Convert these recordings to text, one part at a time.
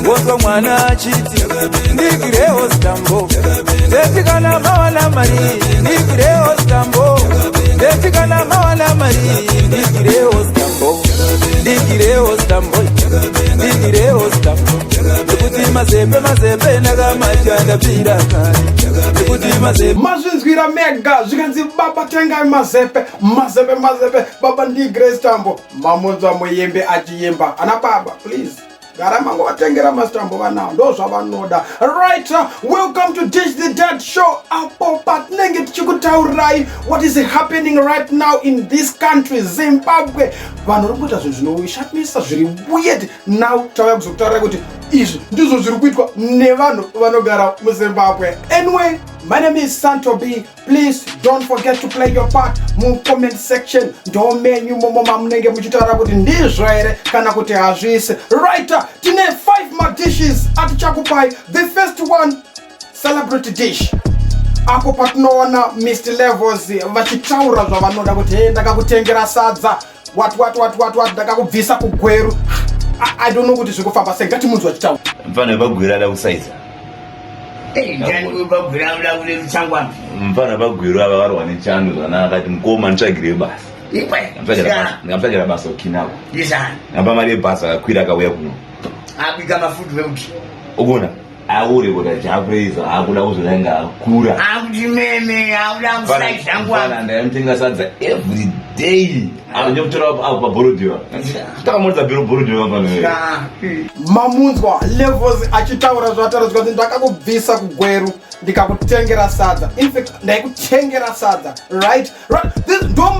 Wozo mwana chiti ndigireo stambo zetikana mawala mari ndigireo stambo zetikana mawala mari ndigireo stambo ndigireo stambo kuti mazepe nakamachanda pira kuti mazvinzwira mega zvikanzi baba tengai mazepe baba ndigireo stambo mamonzwa muyembe achiyemba ana baba please Garamango watengera mastambo vanao ndo zvavanoda. Right, welcome to Dish the Dead show. Apo patnenge tichikutaurirai what is happening right now in this country Zimbabwe. Vanhu varikuita zvinhu zvinoshamisa zviri weird. Now tauya kuzokutaurirai kuti izvi ndizvo zviri kuitwa nevanhu vanogara muZimbabwe. Anyway, my name is Santo B. Please don't forget to play your part mu comment section. Ndo menyu momo mamunenge muchitaura kuti ndizvo here kana kuti hazvisi. Right, tine 5 more dishes atichakupai. The first one, celebrity dish. Apo patinoona Mr. Levels vachitaura zvavanoda kuti ndakakutengera sadza what ndakakubvisa kugweru. I don't know kuti zvikufamba sei. Ngati munhu achitaura. Mfana bagwira la kusaiza. Mfana bagwiro ava varwa nechando zvanaka ati mukoma nitsvagire basa. Ndingamutsvagira basa ukinawo. Ngamba mari yebhasa akakwira akauya kuno. Abika mafudu veuti. Ukona aure kuti chakureza akuda kuzoranga akura. Akudimeme akuda kusaidza ngwa. Mfana ndamutenga sadza every day. Anyotora apa paborodio. Takamudza borodio mfana. Mamunzwa Levels achitaura zvatara kuti ndakakubvisa kugweru ndikakutengera sadza. In fact ndaikutengera sadza, right? This ndo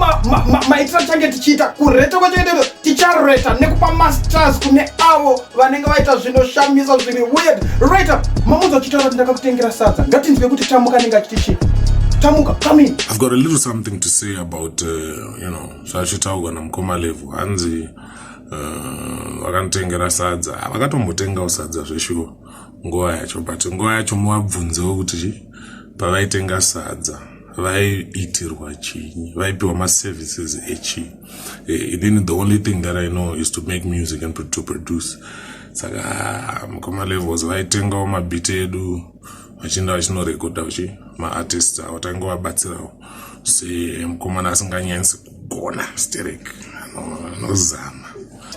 maitira change tichiita kureta kwacho tichareta nekupa masters kune avo vanenge vaita zvinoshamisa zviri weird. Right, mamunzwa achitaura kuti ndakakutengera sadza. Ngatinzwe kuti tamuka ninga chitichi. Tamuka, come in. I've got a little something to say about zvachitaurwa namukoma Level. Hanzi vakanditengera sadza. Vakatombotengawo sadza zveshuwa nguva yacho, but nguva yacho muvabvunzewo kuti pavaitenga sadza vaiitirwa chinyi, vaipiwa maservices echi. Then the only thing that I know is to make music and to produce. Saka mukoma Levels vaitengawo mabhiti edu vachinda vachinorekodha uchi maartists avatainge vabatsirawo semukomana asinganyanyisi kugona sterek anozama.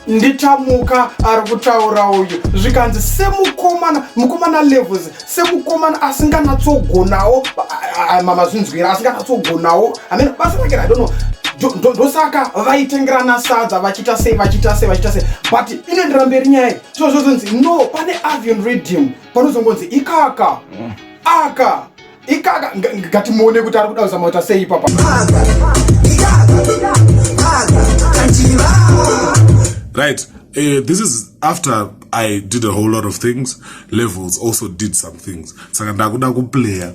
Nditamuka ari kutaura uyu zvikanzi mukomana Levels semukomana asinganatsogonawo mamazvinzwira asinganatsogonawo. I mean basa rake I don't know ndosaka vaitengerana sadza vachita sei but inoendera mberi nyaya zvozvonzi no pane avian rhythm panozongonzi ikaka ngatimuone kuti ari kuda kuzama kuita sei ipapa. Right, this is after I did a whole lot of things. Levels also did some things. Saka ndakuda kuplaya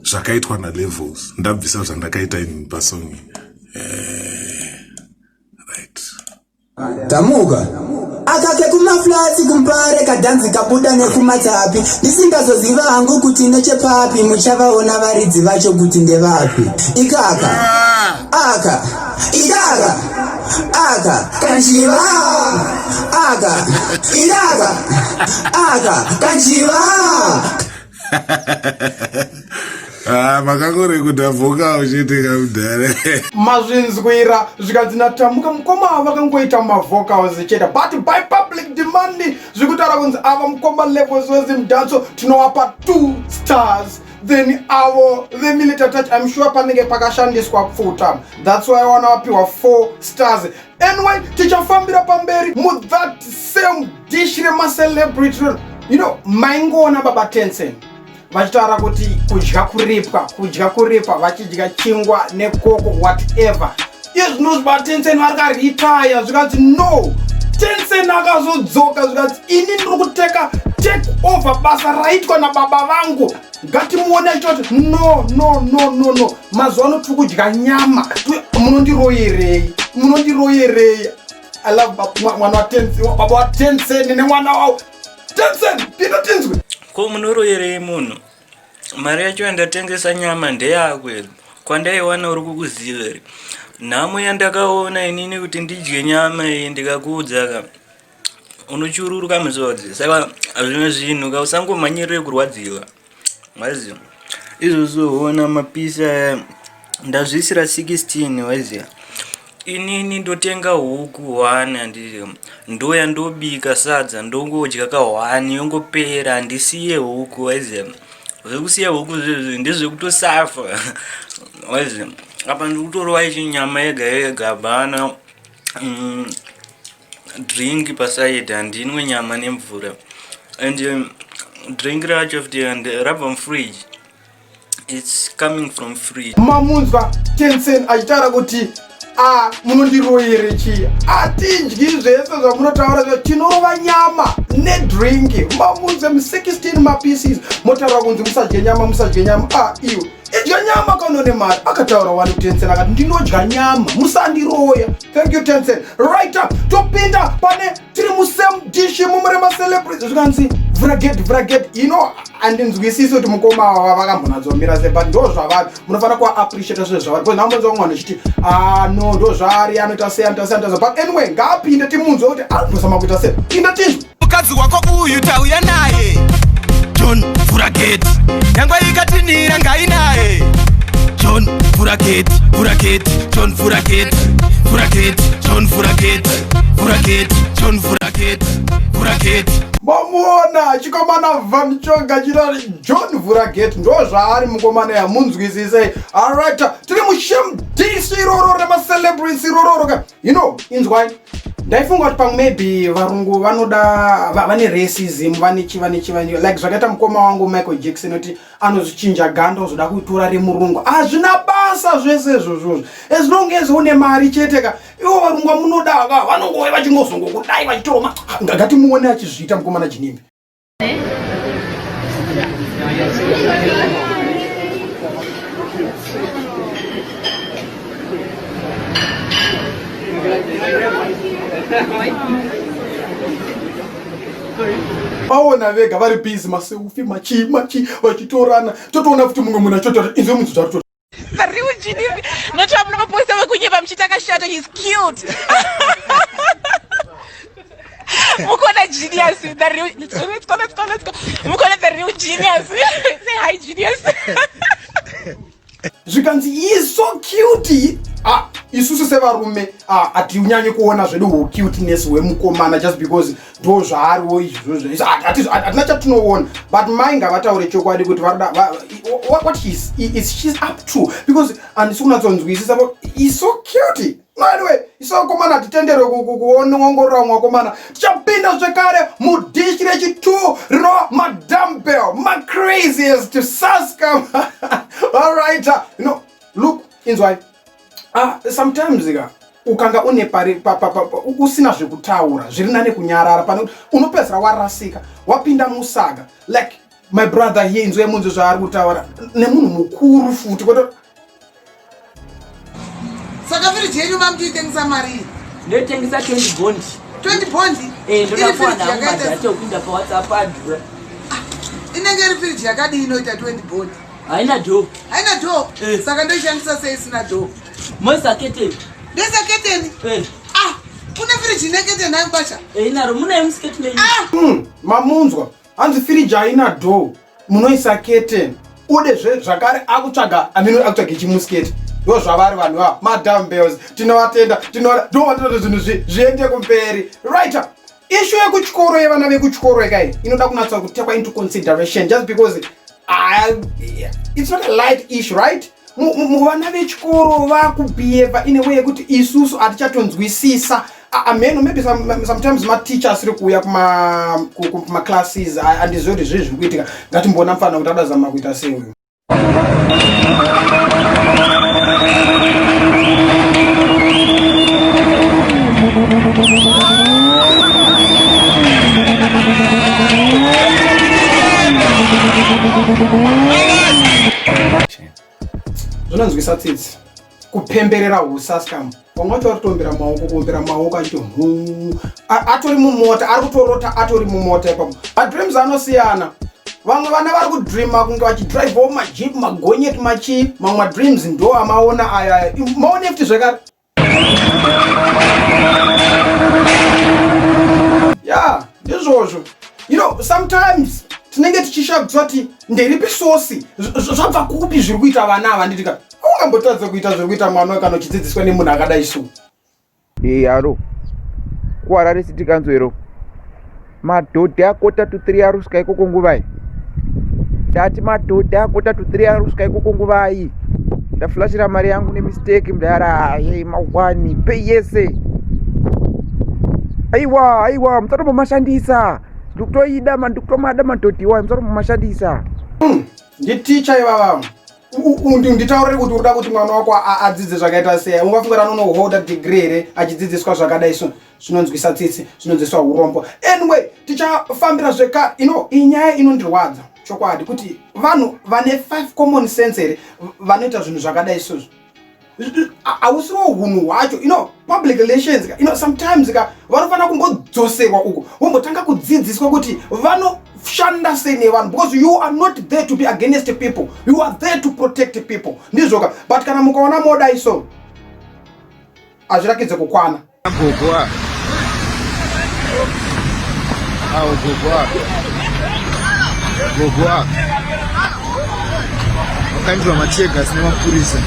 zvakaitwa naLevels ndabvisa zvandakaita pasongi. Right. Tamuka akake kumaflati kumpare kadhanzi kabuda nekumatapi ndisingazoziva hangu kuti nechepapi muchavaona varidzi vacho kuti ndevapi. Ikaka kanjiva kanjiva. Makangore kudavhoka uchiitika mudhare. Mazvinzwira zvikanzi Tamuka mukoma vakangoita mavhocals chete but by public demand zvikutaura kunzi ava mukoma Levels wezimudhanso tinovapa 2 stars. Then the military touch, I'm sure panenge pakashandiswa pfuta. That's why I wanna wapiwa 4 stars. Anyway, tichafambira pamberi mu that same dish rema celebrity. You know, maingona baba Tencent vachitaura kuti kudya kuripa vachidya chingwa nekoko whatever. Yes, knows baba Tencent varikaretire zvikanzi no. Tencent akazodzoka zvikanzi ini ndiri kuteka take over basa raitwa nababa vangu. Ngatimuone achitoti no mazuva ano tiri kudya nyama munondiroyerei. I love mwana wa Tencent, baba wa Tencent nemwana wavo Tencent. Pita tinzwe ko munoroyerei munhu mari yacho yandatengesa nyama ndeyakwe kwandaiwana uri kukuziva ri nhamo yandakaona inini kuti ndidye nyama iyi ndikakuudza unochururuka misodzi. Saka zvimwe zvinhu usangomhanyirire kurwadziwa. Waziva izvozvoona mapisa ndazviisira 16 waziva. Inini ndotenga huku 1 handiti ndoya ndobika sadza ndongodya ka 1 yongopera handisiye huku waziva. Zvekusiya huku zvezvi ndezvekutosafa waziva. Apa ndikutorwa ichi nyama yega yega bana drink paside handinwe nyama nemvura and drink racho futi and rabva fridge. It's coming from fridge. Mamunzwa Tencent achitaura kuti munondiroyere chi atidyi zvese zvamunotaura zvo tinorova nyama nedrinki. Mamunzwe 16 mapieces motaura kunzi musadye nyama iwo idya nyama kanone mari. Akataura wani Tencent akati ndinodya nyama musandiroya. Thank you Tencent. Right up topinda pane tiri musame dish mumurema celebrate zvikanzi vraget andinzwisisi kuti mukoma vakambonadzomira se but ndo zvavari munofana kuva appreciate zvinhu zvavari because nambonzwa mwana chiti no ndo zvari anoita sei but anyway ngaapinde timunzwe kuti arikuzama kuita sei. Pinda tizvi mukadzi wako uyu tauya naye John Furaget nyangwe ikatinira ngai naye John Furaget John Furaget John Furaget John Furaget mamuona chikomana Vanchonga chirari John Furaget ndo zvaari mukomana yamunzwisise. Alright tiri mushame DC roro remacelebrity rororo inzwai ndaifunga kuti pamwe maybe varungu vanoda vane racism vane chi like zvakaita mukoma wangu Michael Jackson kuti anozvichinja ganda ozoda kuitora remurungu. Hazvina basa zvese izvozvo as long as une mari cheteka ivo varungu munoda vanongove vachingozongokudai vachitoroma. Ngatimuone achizviita mukomana Jinimbi. Vaona vega vari busy maseufi machi vachitorana totoona kuti mumwe munhu achotaura inzwe munhu zvaruto. The real Jinimbi. Not I'm not supposed to kunyeva mchitaka shadow. He's cute. Mukona genius. The real. Let's go. Mukona the real genius. Say hi genius. Zvikanzi he is so cute. Isusu sevarume hatiunyanyi kuona zvedu cuteness hwemukomana just because ndo zvaariwo izvozvo hatina chatinoona but mai ngavataure chokwadi kuti what she's up to because handisi kunatsonzwisisa he's so cute. Anyway isokomana hatitenderwe kuongorora mwakomana. Tichapinda zvekare mudishi rechi2 rinova madumbbell macraziest to Saskam. Alright look inzwai sometimes ukanga une pari usina zvekutaura zviri nane kunyarara pane unopedzera warasika wapinda musaga like my brother here inzwe munzwe zvaari kutaura nemunhu mukuru futi kuti saka viri jenyu mamutitengesa mari ndotengesa 20 bondi 20 bondi ndotakuwa nawo madhati okupinda pawhatsapp adhura inenge iri firiji yakadii inoita 20 bondi haina dho saka ndoishandisa sei isina dho moisaketeni ndesaketeni kuna firiji neketeni hayi basha inaro munayo musiketi menyu mamunzwa hanzi firiji haina dho munoisa keteni udezve zvakare akutsvaga akutsvaga chimusiketi ndo zvavari vanhu va madumbbells tinovatenda ndovatinoda zvinhu zviende kumberi right. Issue yekuchikoro yevana vekuchikoro yekai inoda kunatsa kutekwa into consideration just because it's not a light issue right. Vana vechikoro vakubehave in a way yekuti isusu hatichatonzwisisa ameno maybe sometimes mateachers ri kuuya kumaclasses handizvo kuti zviri kuitika ngatimbona mufana kuti adazama kuita sei uyu. Zvinonzwisa tsitsi kupemberera husaskam vamwe vacho varitombera maoko achiti atori mumota ari kutorota atori mumota ipapo. Madreams anosiyana. Vamwe vana vari kudreama kunge vachidrivewo majeep magonyeti machii mamwe madreams ndo amaona aya maone futi zvekare Yeah, ndizvozvo. You know, sometimes tinenge tichishakudzwa kuti nderipi sosi zvabva kupi zviri kuita vana ava. Nditika ungambotadza kuita zviri kuita mwana kana uchidzidziswa nemunhu akadai su. Aro kuharare city council ero madhodha akota to 3 ari kusvika ikoko nguvai. Ndati madhodha akota to 3 ari kusvika ikoko nguvai. Ndaflashira mari yangu nemistake mudara hey mawani pay yese. Aiwa mutatomashandisa. Ndikutoida ndikutomada madhodhiwa mutatomashandisa. Nditicha ivava. Nditaurire kuti unoda kuti mwana wako adzidze zvakaita sei. Ungafungira anonoholda degree here achidzidziswa zvakadai so zvinonzwisa tsitsi zvinonzwisa urombo. Anyway, tichafambira zveka inyaya inondirwadza chokwadi kuti vanhu vane 5 common sense here vanoita zvinhu zvakadai so. Ausiro hunhu hwacho public relations sometimes vanofana kumbodzoserwa uko vombotanga kudzidziswa kuti vanoshanda sei nevanhu because you are not there to be against people, you are there to protect people. Ndizvoka but kana mukaona modai so azvirakidze kukwana. Gogoa wakanjwa machega sine mapurisa.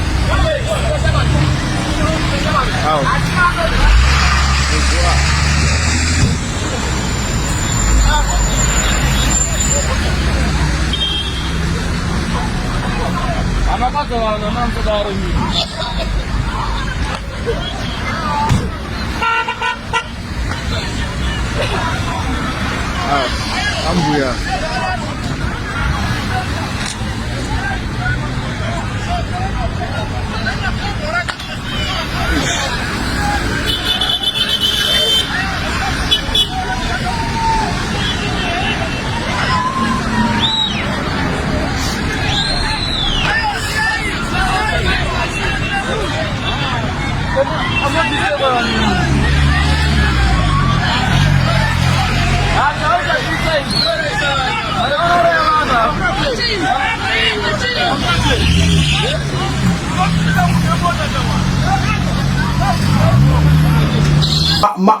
Ambuya.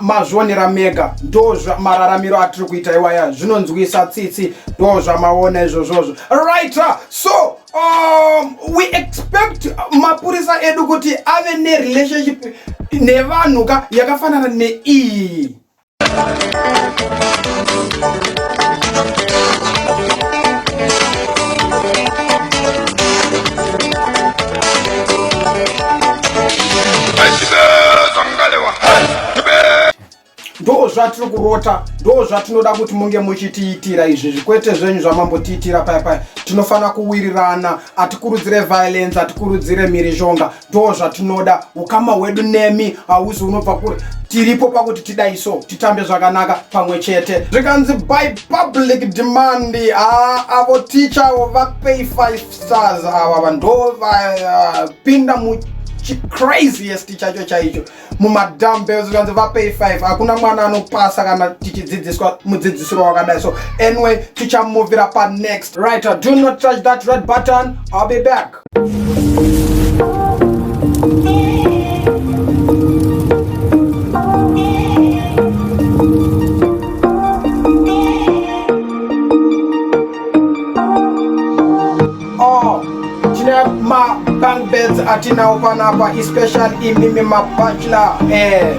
Mazvionera mega ndo mararamiro atiri kuita iwaya zvinonzwisa tsitsi ndo zvamaona izvozvozvo. Right, so we expect mapurisa edu kuti ave ne relationship nevanhu yakafanana neiyi. Ndo zvatiri kurota, ndo zvatinoda kuti munge muchitiitira izvi zvikwete zvenyu zvamambotiitira paya. Tinofana kuwirirana, atikurudzire violence, atikurudzire mhirizhonga. Ndo zvatinoda, ukama hwedu nemi hauzi unobva kure. Tiripo pakuti tidai so titambe zvakanaka pamwe chete. Zvikanzi by public demand avo teacher vapay 5 stars ava ndo vapinda craziest chacho chaicho mumadumbbells zvikanzi vapay 5 hakuna mwana anopasa kana tichidzidziswa mudzidzisiro wakadai. So anyway tichamuvira pa next. Right, do not touch that red button. I'll be back. Bunk beds atinawo panapa especially imimi mabachelor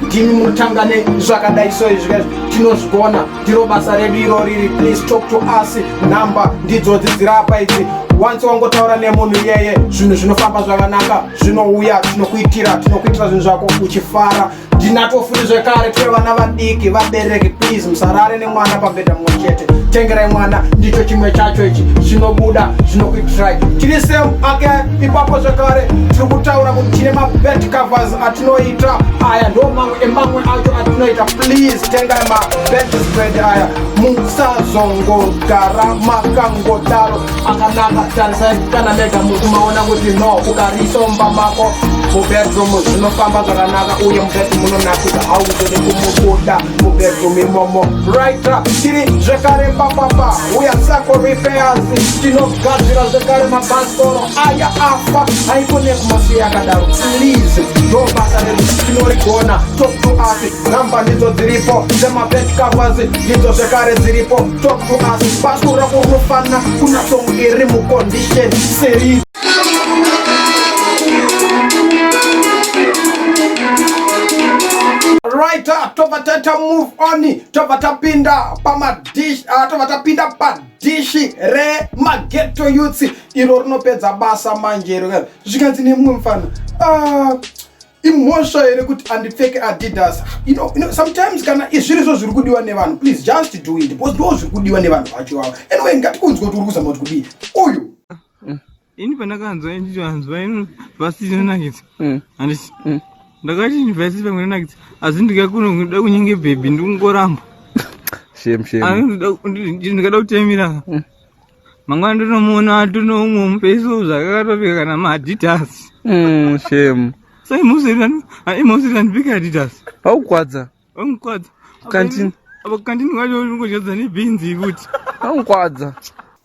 ndimi mutangane zvakadai so izvi tinozvigona ndiro basa redu iroriri. Please talk to us. Number ndidzodzi dzirapa idzi. Once wangotaura nemunhu iyeye zvinhu zvinofamba zvakanaka zvinouya tinokuitira zvinhu zvako uchifara. Ndinatofuri zvekare tine vana vadiki vabereki. Please musarare nemwana pabhedha mumwe chete. Tengerai mwana ndicho chimwe chacho ichi zvinobuda zvinokuitirai. Tiri same again ipapo zvekare tiri kutaura kuti tine mabed covers atinoita aya ndo mamwe acho atinoita. Please tengai mabed spread aya musazongogara makangodaro akanaka. Tarisai kana mega mukumaona kuti no ukariisa mumba mako mubedroom zvinofamba zvakanaka uye mubedroom munonakidza hauzode kumubuda mubedroom imomo. Right, tiri zvekare papapa uya Sako Repairs tinogadzira zvekare mabhasikoro aya afa haikone kumasiya akadaro. Please ndo basa redu tinorigona. Talk to us, namba ndidzo dziripo dzemabed covers ndidzo zvekare dziripo. Talk to us, bhasikoro rako rinofana kunasonge iri mucondition series. Right, tovatata move on, tovatapinda pamadish, tovatapinda padishi re Maghetto Youths iro rinopedza basa manje ro. Zvikanzi nemumwe mufana imhosva here kuti andipfeke Adidas. You know sometimes kana izvirizo zviri kudiwa nevanhu, please just do it because ndo zviri kudiwa nevanhu vacho avo. Anyway, ngatikunzwe kuti uri kuzama kuti kudii uyu. Ini pandakanzwa ndichiwanzwa ino vhasi inonakidza handiti ndakati university pamwe inonakidza asi ndikakunoda kunyenge bhebhi ndikungoramba ndingada kutemira mangwana ndinomuona atonoumwe mufacebook zvakakatopika kana maadidas so imhosiri andipika Adidas aukwadza kantini apa kantini kwacho unongochadza nebhinzi kuti aukwadza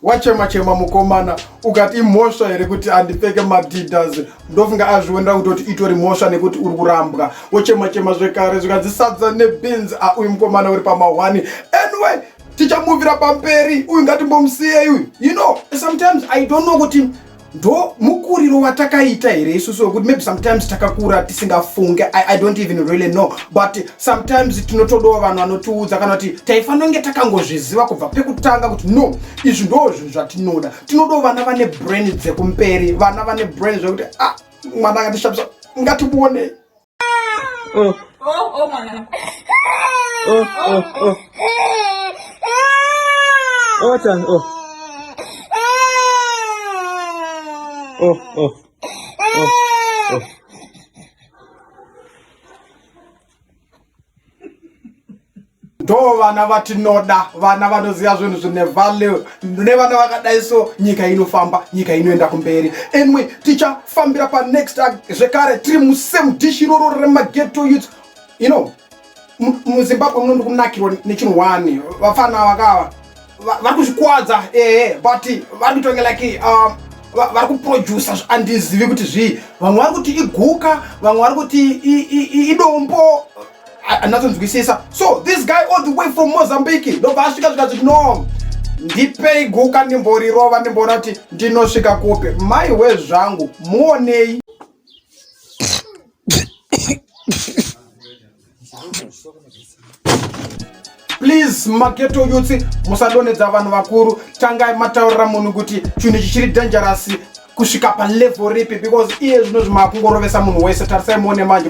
wachema mukomana ukati imhosva here kuti andipfeke maadidas ndofunga azviwenda kutoti itori mhosva nekuti uri kurambwa wochema zvekare zvikanzisadza nebins uyu mukomana uri pamahwani. Anyway, tichamuvira pamperi uyu ngatimbomusiyei uyu. You know, sometimes I don't know kuti ndo mukuriro watakaita here isusu wekuti maybe sometimes takakura tisingafunge. I don't even really know, but sometimes tinotodawo vanhu vanotiudza kana kuti taifanira kunge takangozviziva kubva pekutanga kuti no, izvi ndo zvinhu zvatinoda. Tinodawo vana vane brain dzekumberi, vana vane brain zvekuti mwana akatishamisa ngatimuonei. Ndo vana vatinoda, vana vanoziva zvinhu zvine value. Nevana vakadai so nyika inofamba, nyika inoenda kumberi. Anyway, tichafambira pa next zvekare tiri musame dish iroro reMaghetto Youths. You know, muZimbabwe munondo kunakirwa nechinhu wani. Vafana vakava vari kuzvikwadza but vari kutonge like vari kuproducer andizivi kuti zvii. Vamwe vari kuti iguka, vamwe vari kuti idombo. Anatonzwisisa. So this guy all the way from Mozambique ndobva asvika zvikati no ndipei guka ndimborirova ndimboona kuti ndinosvika kupe. Maiwe zvangu muonei. Please Maghetto Youths musadonedza vanhu vakuru. Tangai mataurira munhu kuti chinhu chichiri dangerous kusvika palevel ripi because iye zvino zvimakungorovesa munhu wese. Tarisai muone manje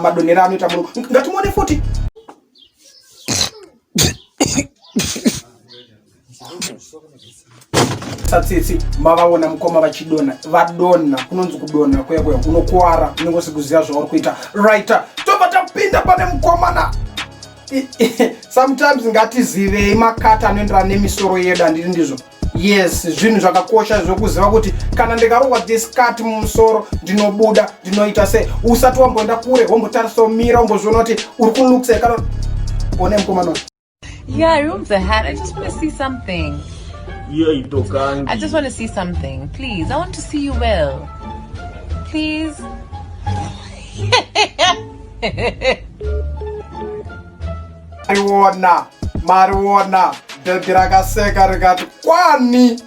madonero anoita munhu. Ngatimuone futi. Satsitsi mavaona mukoma vachidona vadona kunonzi kudona kweya unokuwara unongosi kuziva zvauri kuita. Right, tobva tapinda pane mukomana. Sometimes ngatizivei makata anoenderana nemisoro yedu handiti ndizvo. Yes, zvinhu zvakakosha zvokuziva kuti kana ndikarohwa this cut mumusoro ndinobuda ndinoita sei. Usati wamboenda kure wombotarisa umira wombozviona kuti uri kunlukisa kana one mukomana. Yeah, rooms ahead. I just want to see something. I just want to see something. Please, I want to see you well. Please. Marijuana bhebhi rakaseka rikati kwani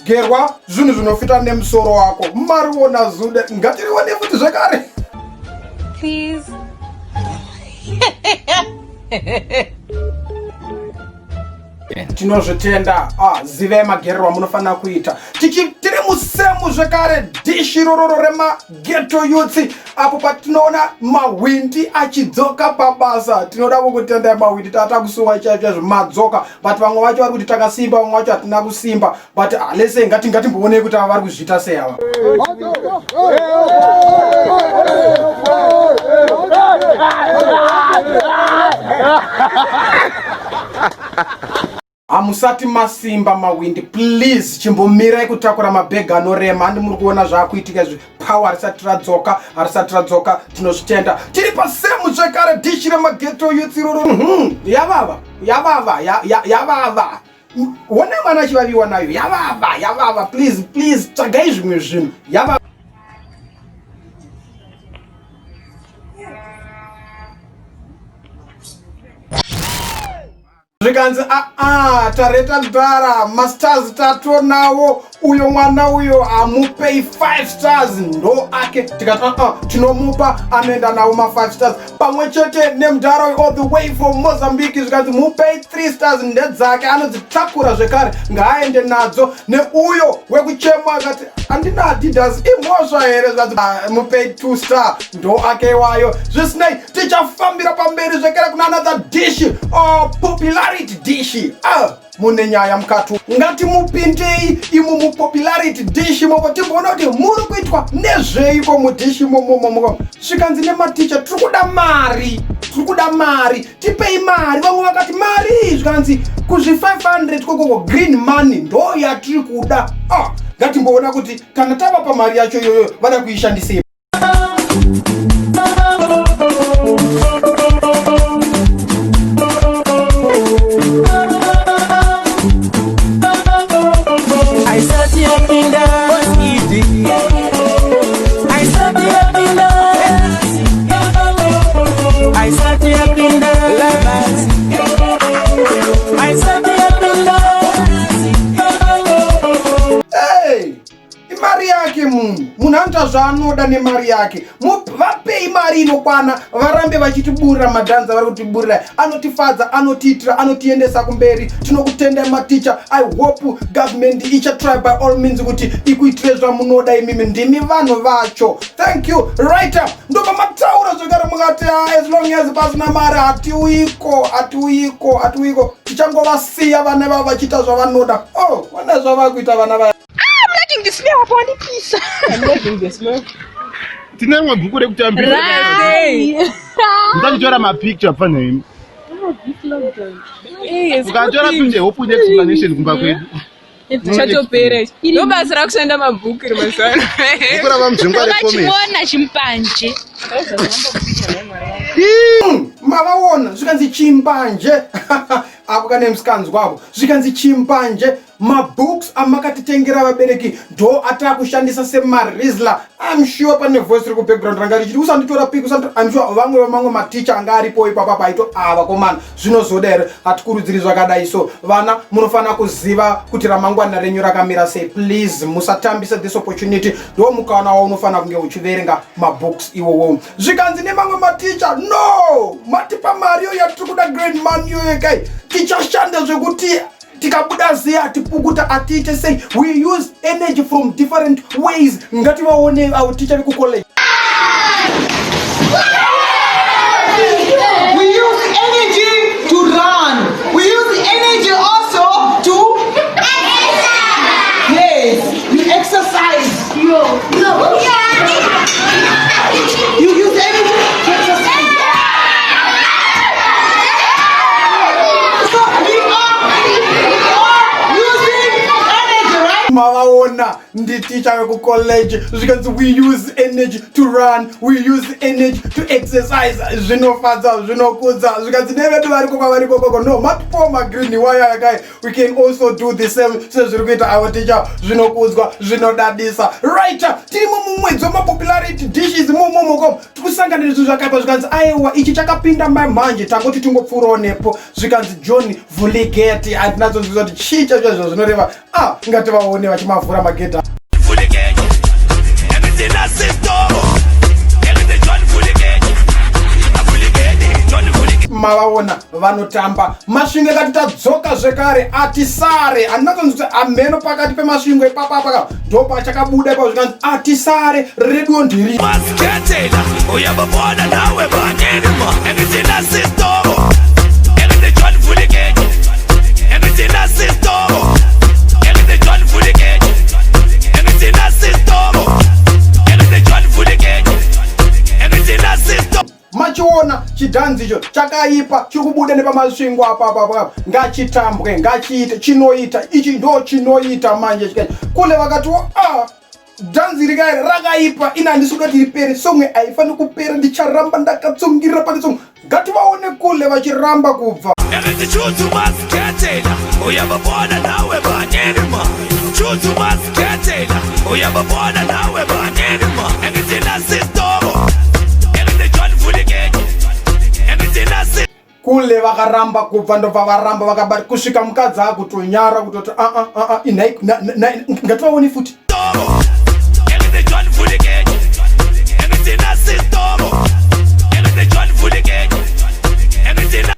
gerwa zvinhu zvinofita nemusoro wako. Marijuana zude ngatirione futi zvekare. Please. Tinozvitenda zivai magerero amunofanira kuita. Tiri musemu zvekare dishi rororo reMaghetto Youths apo patinoona mawindi achidzoka pabasa. Tinoda kukutendai mawindi tata kusuwa chaizvo madzoka but vamwe vacho vari kuti takasimba vamwe vacho hatina kusimba but lese ngatimboonei kuti ava vari kuzviita sei ava. musati masimba mawindi please. Chimbomirai kutakura mabhega anorema. Handi muri kuona zvaakuitika izvi. Power harisati radzoka tinozvitenda. Tiri pasemu zvekare dishi remageto youth iroro. Yavava. One mwana achivaviwa nayo. Yavava. Please tsvagai zvimwe zvinhu. Yavava. Zvikanzi tareta ndara masters tatonawo uyo mwana uyo amupei 5 stars ndo ake tikati tinomupa anoenda nawo ma 5 stars pamwe chete nemndara all the way from Mozambique. Zvikanzi mupei 3 stars ndedzake anodzitakura zvekare ngaaende nadzo. Neuyo wekuchema akati andina Adidas imhosva here. Zvikanzi mupei 2 star ndo ake iwayo. Zvisinei tichafambira pamberi zvekare kuna another dish popularity dish. Mune nyaya mukatu ngatimupindei imu mupopularity dish momo timboona kuti muri kuitwa nezveipo mudishi momo. Zvikanzi nematicha tiri kuda mari tipei mari. Vamwe vakati mari zvikanzi kuzvi 500 kokoko green money ndo yatiri kuda. Ngatimboona kuti kana tavapa mari yacho iyoyo vada kuishandisei. Munhu anoita zvaanoda nemari yake. Vapei mari inokwana varambe vachitiburira madhanza vari kutiburira. Anotifadza, anotiitira, anotiendesa kumberi. Tinokutendai maticha. I hope government ichatry by all means kuti ikuitire zvamunoda imimi. Ndimi vanhu vacho. Thank you. Right up. Ndoba mataura zvekare mukati as long as pasina mari hatiuiko. Tichangovasiya vana vavo vachiita zvavanoda. Vana zvavakuita vana vaya. I'm liking the smell of one piece. I'm liking the smell. Tina mabhuku rekutambira. Ndachora ma picture fana him. Ukachora picture hope next explanation kumba kwedu. Chatopere. Ndo basi rakusenda mabhuku rimasana. Ukura vamjengwa recommend. Vachimona chimpanje. Mavaona zvikanzi chimbanje. Apo kane msikanzi kwavo zvikanzi chimbanje. Mabooks amakatitengera vabereki ndo atakushandisa semarizla. I'm sure pane voice riku background ranga richiti usanditora pick I'm sure vamwe maticha anga aripo ipapa paito vakomana zvinozoda here hatikurudziri zvakadai. So vana munofana kuziva kuti ramangwana renyu rakamira sei. Please musatambisa this opportunity. Ndo mukaona unofana kunge uchiverenga mabooks iwowo. Zvikanzi nemamwe maticha no matipa mariyo yatiri kuda grade man yoyekai tichashanda zvekuti tikabuda ziya tipukuta atiite sei. We use energy from different ways. Ngati vaone our teacher ku college. We use energy to run. We use energy also to exercise. Yes, you exercise. You use energy to exercise. Mavaona ndi teacher weku college zvikanzi we use energy to run, we use energy to exercise. Zvinofadza zvinokudza zvikanzi nevedu variko koko no matipoma green wire yakai we can also do the same. Sezviri kuita our teacher zvinokudzwa zvinodadisa. Right, tiri mumwedzi wemapopularity dishes momomoko tikusanganira zvinhu zvakaipa zvikanzi aiwa ichi chakapinda manje tangoti tingopfuurawo nepo. Zvikanzi John Vuligeti hatinazonzvisa kuti chicha zvezvo zvinoreva ngati vaone vachimavhura magedha. Mavaona vanotamba masvingo akati tadzoka zvekare atisare andinakonzwa kuti ameno pakati pemasvingo ipapapa ndo pachakabuda ipapo zvikanzi atisare redio ndiri machiona chidhanzicho chakaipa chiri kubuda nepamasvingo apa ngachitambwe ngachiite chinoita ichi ndo chinoita manje kule vakati dhanzi rikairi rakaipa ina handisi kudati ripere somwe haifani kupera ndicharamba ndakatsungirira pane somwe ngativaone kule vachiramba kubva uyababona nawe banenima chuzu masikethela uyababona nawe banenima engitina sistoro engine John Vuligenge engitina si kule vakaramba kubva ndobva varamba vakabati kusvika mukadzi akutonyara kutoti inai ngativaone futi engine John Vuligenge engitina sistoro engine John Vuligenge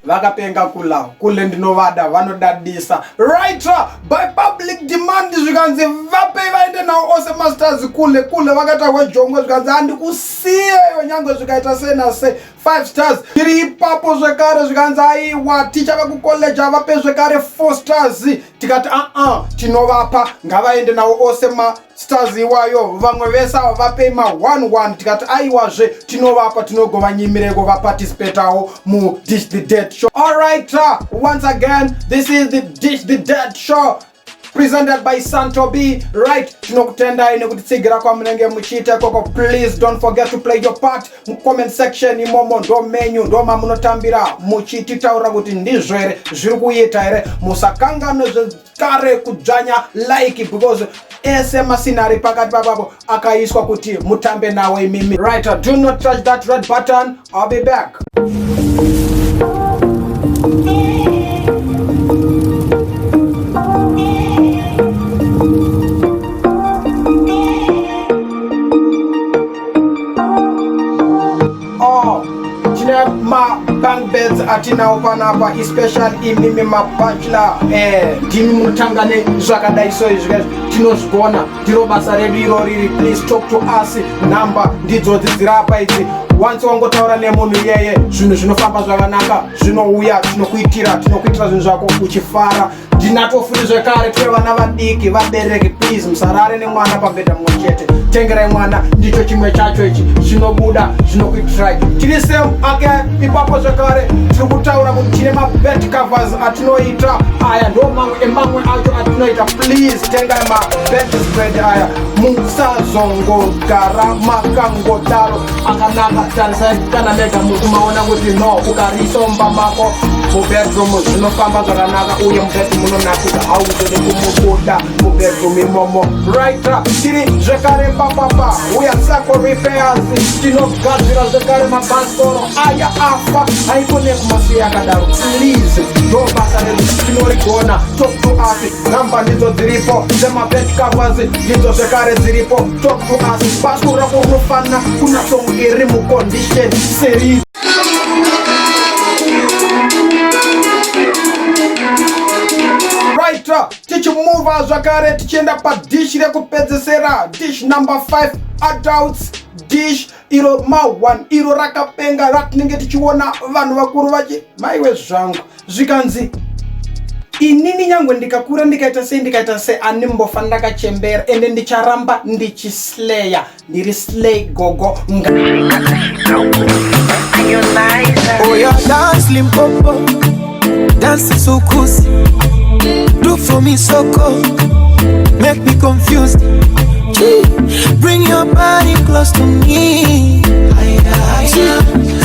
vakapenga kulawo kule ndinovada vanodadisa right by public demand zvikanzi vape vaende nawo ose masters kule vakata wejongwe zvikanzi handikusiyeyo nyange zvikaita senase 5 stars tiri ipapo zvekare zvikanzi aiwa ticha vekucollege avape zvekare 4 stars tikati tinovapa ngavaende nawo ose stars iwayo vamwe vese ava vapei ma11 tikati aiwazve tinovapa tinogovanyimireko vaparticipatawo mu Dish the Dead Show. Alright, once again this is the Dish the Dead Show presented by Santo B. Right, tinokutendai nekutitsigira kwamunenge muchiita koko. Please don't forget to play your part mu comment section imomo ndo menu ndo mamunotambira muchititaura kuti ndizvo here zviri kuita here. Musakangana zvekare kudzvanya like because ese masinari pakati papapo akaiswa kuti mutambe nawo imimi. Right, do not touch that red button. I'll be back. Ma bang beds atinawo panapa especially imimi mabachelor timi munotangane zvakadai so izvi tinozvigona ndiro basa redu irori. Please talk to us. Number ndidzo dzirapa idzi. Once wangotaura nemunhu iyeye zvinhu zvinofamba zvakanaka zvinouya tinokuitira zvinhu zvako uchifara. Ndinatofuri zvekare twe vana vadiki vabereki please musarare nemwana pabhedha mumwe chete. Tengerai mwana ndicho chimwe chacho ichi zvinobuda zvinokuitirai. Tiri same again ipapo zvekare tiri kutaura kuti tine mabed covers atinoita aya ndo mamwe acho atinoita. Please tengai mabed spread aya musazongogara makangodaro akanaka. Tarisai kana mega mukumaona kuti no ukarisomba mako mubedroom zvinofamba zvakanaka uye mukati munonakika hauzode kumubuda mubedroom imomo. Right, tiri zvekare papapa uya sako repairs tinogadzira zvekare mabhasikoro aya afa haikone kumasiya akadaro. Please ndo basa redu tinorigona. Talk to us. Namba ndidzo dziripo dzemabed covers ndidzo zvekare dziripo. Talk to us. Basa rako rinofana kunasonge iri mucondition seri. Right, tichimova zvakare tichienda padish rekupedzesera dish number 5 adults dish iro ma1 iro rakapenga ratinenge tichiona vanhu vakuru vachi maiwe zvangu zvikanzi inini nyangwe ndikakura ndikaita se animbofa ndakachembera ende ndicharamba ndichislaya ndiri slay gogo. Oh yeah, dance Limpopo, dance so cozy. Do for me so cold, make me confused. Bring your body close to me.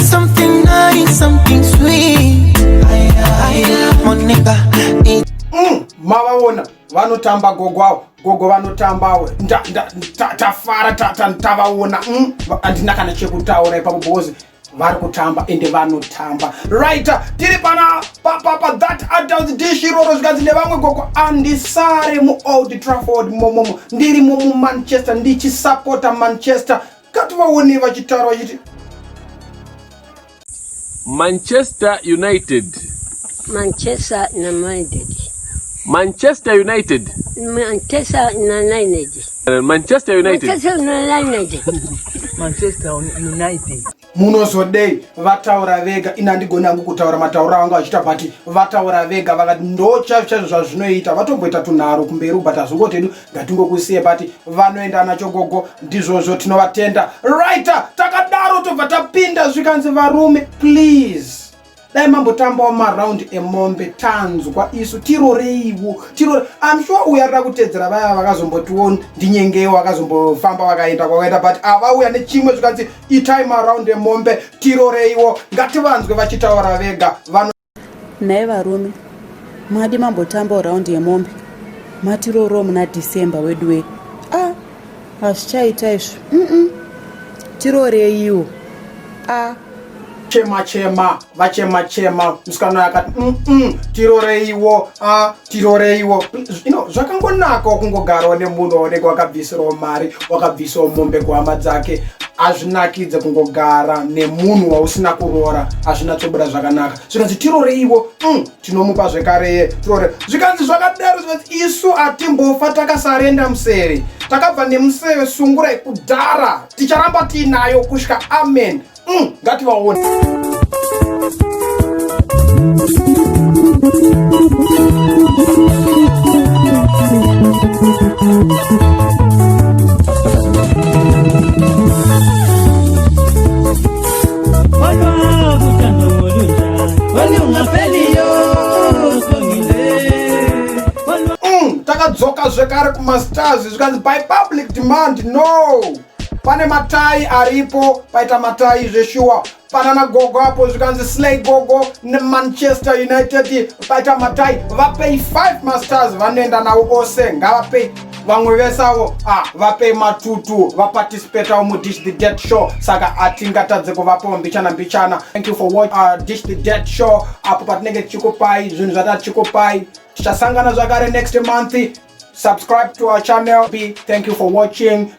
Something nice, something sweet. Monica, mavaona vanotamba gogo vanotambawe tafara tavaona handina kana chekutaura ipapo because vari kutamba ende vanotamba. Right, tiri pana papa that adult dish iroro zvikanzi nevamwe gogo andisare mu Old Trafford momomo ndiri mu Manchester ndichisapota Manchester. Kativaone vachitaura vachiti Manchester United. Manchester United. Manchester United. Manchester United. Manchester United. Manchester United. Manchester United. munozodei vataura vega. Ina ndigoni hangu kutaura mataura anga vachita bati vataura vega vakati ndo chaizvo zvazvinoita vatomboita tunharo kumberi but hazvingotedu ngatingokusiye bati vanoenda nacho gogo ndizvozvo tinovatenda. Writer takadaro tobva tapinda zvikanzi varume please dai mambotambawo maraundi emombe tanzwa isu tiroreiwo I'm sure uya rida kutedzera vaya vakazombotiwo ndinyengewo vakazombofamba vakaenda kwakaenda but avauya nechimwe zvikanzi itai maraundi emombe tiroreiwo ngativanzwe vachitaura vega. Nai varume madi mambotambawo raundi yemombe matiroro muna December wedu hazvichaita izvo tiroreiwo chema vachema musikana yakati tiroreiwo tiroreiwo. Zvakangonakawo kungogarawo nemunhu waoneka wakabvisirawo mari wakabvisawo mombe kuhama dzake. Hazvinakidze kungogara nemunhu wausina kuroora, hazvinatsobuda zvakanaka. Zvikanzi tiroreiwo tinomupa zvekare tirore. Zvikanzi zvakadaro zvikanzi isu hatimbofa takasarenda museve, takabva nemuseve sungurai kudhara, ticharamba tiinayo kusvika amen. Ngativaone. Takadzoka zvekare kumastars zvikanzi by public demand. No, pane matai aripo, paita matai zveshuwa. Panana gogo apo zvikanzi Slay Gogo neManchester United paita matai vapei 5 masters vanoenda nawo ose ngavapei. Vamwe vesavo vapei matutu vaparticipate mu Dish the Dead Show saka hatingatadze kuvapawo mbichana. Thank you for watching Dish the Dead Show. Apo patinenge tichikupai zvinhu zvata tichikupai. Tichasangana zvakare next month. Subscribe to our channel. Thank you for watching.